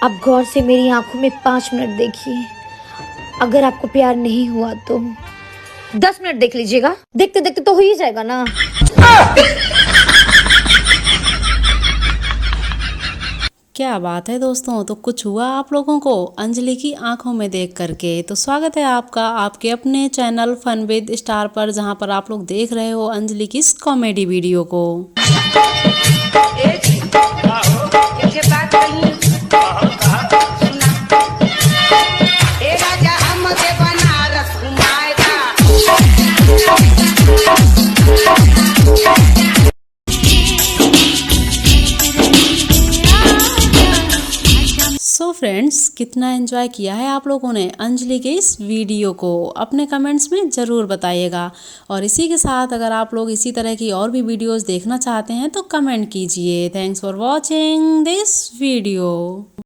आप गौर से मेरी आंखों में 5 मिनट देखिए। अगर आपको प्यार नहीं हुआ तो 10 मिनट देख लीजिएगा। देखते देखते तो हो ही जाएगा ना। क्या बात है दोस्तों, तो कुछ हुआ आप लोगों को अंजलि की आंखों में देख करके। तो स्वागत है आपका आपके अपने चैनल फन विद स्टार पर, जहां पर आप लोग देख रहे हो अंजलि की इस कॉमेडी वीडियो को। सो फ्रेंड्स, कितना एंजॉय किया है आप लोगों ने अंजलि के इस वीडियो को, अपने कमेंट्स में ज़रूर बताइएगा। और इसी के साथ अगर आप लोग इसी तरह की और भी वीडियोस देखना चाहते हैं तो कमेंट कीजिए। Thanks for watching this video.